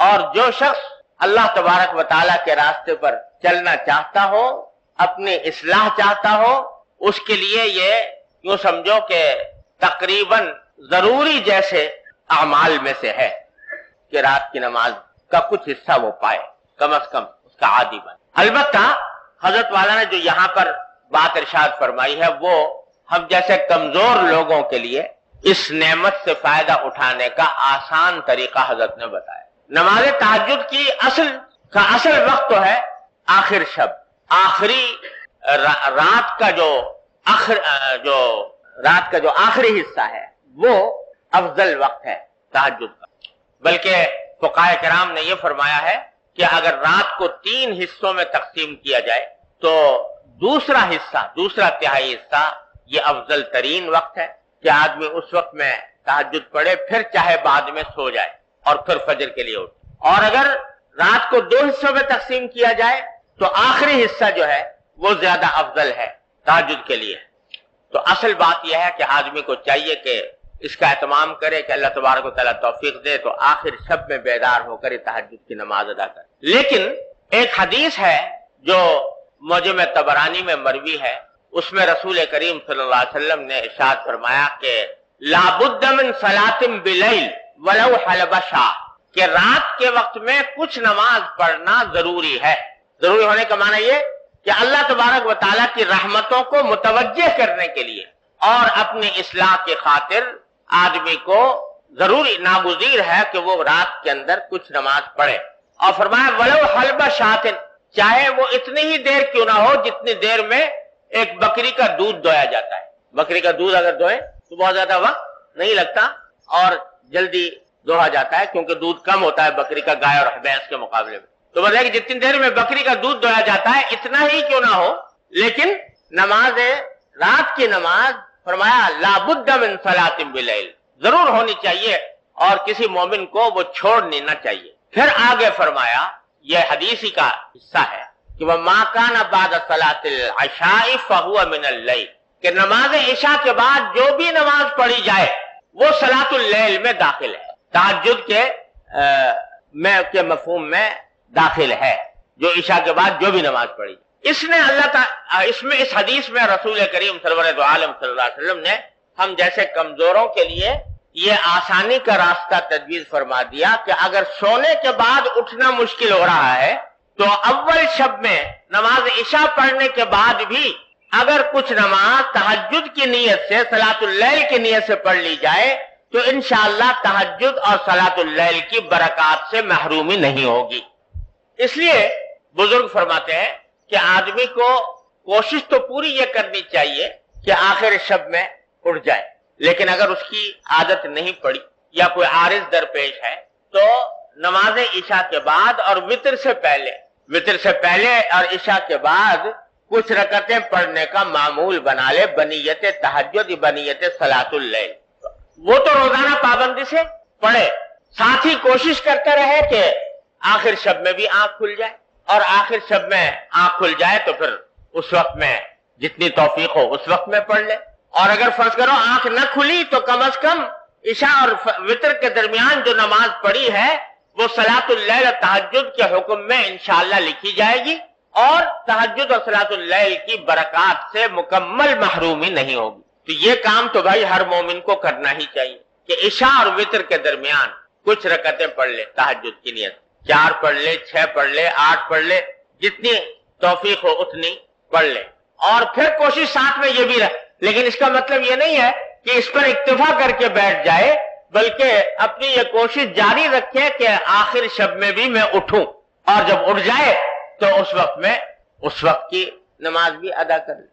اور جو شخص اللہ تبارک و تعالیٰ کے راستے پر چلنا چاہتا ہو، اپنی اصلاح چاہتا ہو، اس کے لیے یہ یوں سمجھو کہ تقریباً ضروری جیسے اعمال میں سے ہے کہ رات کی نماز کا کچھ حصہ وہ پائے، کم از کم اس کا عادی بنے۔ البتہ حضرت والا نے جو یہاں پر بات ارشاد فرمائی ہے وہ ہم جیسے کمزور لوگوں کے لیے اس نعمت سے فائدہ اٹھانے کا آسان طریقہ حضرت نے بتایا۔ نماز تہجد کی اصل وقت تو ہے آخر شب، آخری رات کا جو آخری حصہ ہے وہ افضل وقت ہے تہجد کا۔ بلکہ فقہاء کرام نے یہ فرمایا ہے کہ اگر رات کو 3 حصوں میں تقسیم کیا جائے تو دوسرا تہائی حصہ یہ افضل ترین وقت ہے کہ آدمی اس وقت میں تہجد پڑھے، پھر چاہے بعد میں سو جائے اور پھر فجر کے لیے اٹھے۔ اور اگر رات کو 2 حصوں میں تقسیم کیا جائے تو آخری حصہ جو ہے وہ زیادہ افضل ہے تہجد کے لیے۔ تو اصل بات یہ ہے کہ آدمی کو چاہیے کہ اس کا اہتمام کرے کہ اللہ تبارک و تعالیٰ توفیق دے تو آخر شب میں بیدار ہو کر تہجد کی نماز ادا کرے۔ لیکن ایک حدیث ہے جو معجم طبرانی میں مروی ہے، اس میں رسول کریم صلی اللہ علیہ وسلم نے ارشاد فرمایا کہ لا بد من صلاۃ بلیل ولو حلب شاہ، کہ رات کے وقت میں کچھ نماز پڑھنا ضروری ہے۔ ضروری ہونے کا معنی یہ کہ اللہ تبارک و تعالیٰ کی رحمتوں کو متوجہ کرنے کے لیے اور اپنی اصلاح کی خاطر آدمی کو ضروری ناگزیر ہے کہ وہ رات کے اندر کچھ نماز پڑھے۔ اور فرمایا ولو حلب شاۃ، چاہے وہ اتنی ہی دیر کیوں نہ ہو جتنی دیر میں ایک بکری کا دودھ دویا جاتا ہے۔ بکری کا دودھ اگر دوئیں تو بہت زیادہ وقت نہیں لگتا اور جلدی دوہا جاتا ہے کیونکہ دودھ کم ہوتا ہے بکری کا گائے اور بھینس کے مقابلے میں۔ تو بتائیں کہ جتنی دیر میں بکری کا دودھ دویا جاتا ہے اتنا ہی کیوں نہ ہو، لیکن نماز رات کی نماز فرمایا لا بد من صلاۃ باللیل، ضرور ہونی چاہیے اور کسی مومن کو وہ چھوڑنی نہ چاہیے۔ پھر آگے فرمایا، یہ حدیث ہی کا حصہ ہے کہ وَمَا كَانَ بَعْدَ صَلَاةِ الْعِشَاءِ فَهُوَ مِنَ اللَّيْلِ، کہ نماز عشاء کے بعد جو بھی نماز پڑھی جائے وہ صلاۃ اللیل میں داخل ہے، تہجد کے مفہوم میں داخل ہے، جو عشاء کے بعد جو بھی نماز پڑھی۔ اس حدیث میں رسول کریم سرورت عالم صلی اللہ علیہ وسلم نے ہم جیسے کمزوروں کے لیے یہ آسانی کا راستہ تجویز فرما دیا کہ اگر سونے کے بعد اٹھنا مشکل ہو رہا ہے تو اول شب میں نماز عشاء پڑھنے کے بعد بھی اگر کچھ نماز تہجد کی نیت سے صلاۃ اللیل کی نیت سے پڑھ لی جائے تو انشاءاللہ تہجد اور صلاۃ اللیل کی برکات سے محرومی نہیں ہوگی۔ اس لیے بزرگ فرماتے ہیں کہ آدمی کو کوشش تو پوری یہ کرنی چاہیے کہ آخر شب میں اٹھ جائے، لیکن اگر اس کی عادت نہیں پڑی یا کوئی عارض درپیش ہے تو نماز عشاء کے بعد اور وتر سے پہلے اور عشاء کے بعد کچھ رکعتیں پڑھنے کا معمول بنا لے بنیت تہجد بنیت صلاۃ اللیل۔ وہ تو روزانہ پابندی سے پڑھے، ساتھ ہی کوشش کرتے رہے کہ آخر شب میں بھی آنکھ کھل جائے، اور آخر شب میں آنکھ کھل جائے تو پھر اس وقت میں جتنی توفیق ہو اس وقت میں پڑھ لے، اور اگر فرض کرو آنکھ نہ کھلی تو کم از کم عشاء اور وتر کے درمیان جو نماز پڑھی ہے وہ صلاۃ اللیل اور تہجد کے حکم میں انشاءاللہ لکھی جائے گی، اور تہجد اور صلاۃ اللیل کی برکات سے مکمل محرومی نہیں ہوگی۔ تو یہ کام تو بھائی ہر مومن کو کرنا ہی چاہیے کہ عشاء اور وتر کے درمیان کچھ رکعتیں پڑھ لے تہجد کی نیت، 4 پڑھ لے، 6 پڑھ لے، 8 پڑھ لے، جتنی توفیق ہو اتنی پڑھ لے، اور پھر کوشش ساتھ میں یہ بھی رہے۔ لیکن اس کا مطلب یہ نہیں ہے کہ اس پر اکتفا کر کے بیٹھ جائے، بلکہ اپنی یہ کوشش جاری رکھے کہ آخر شب میں بھی میں اٹھوں، اور جب اٹھ جائے تو اس وقت کی نماز بھی ادا کر لے۔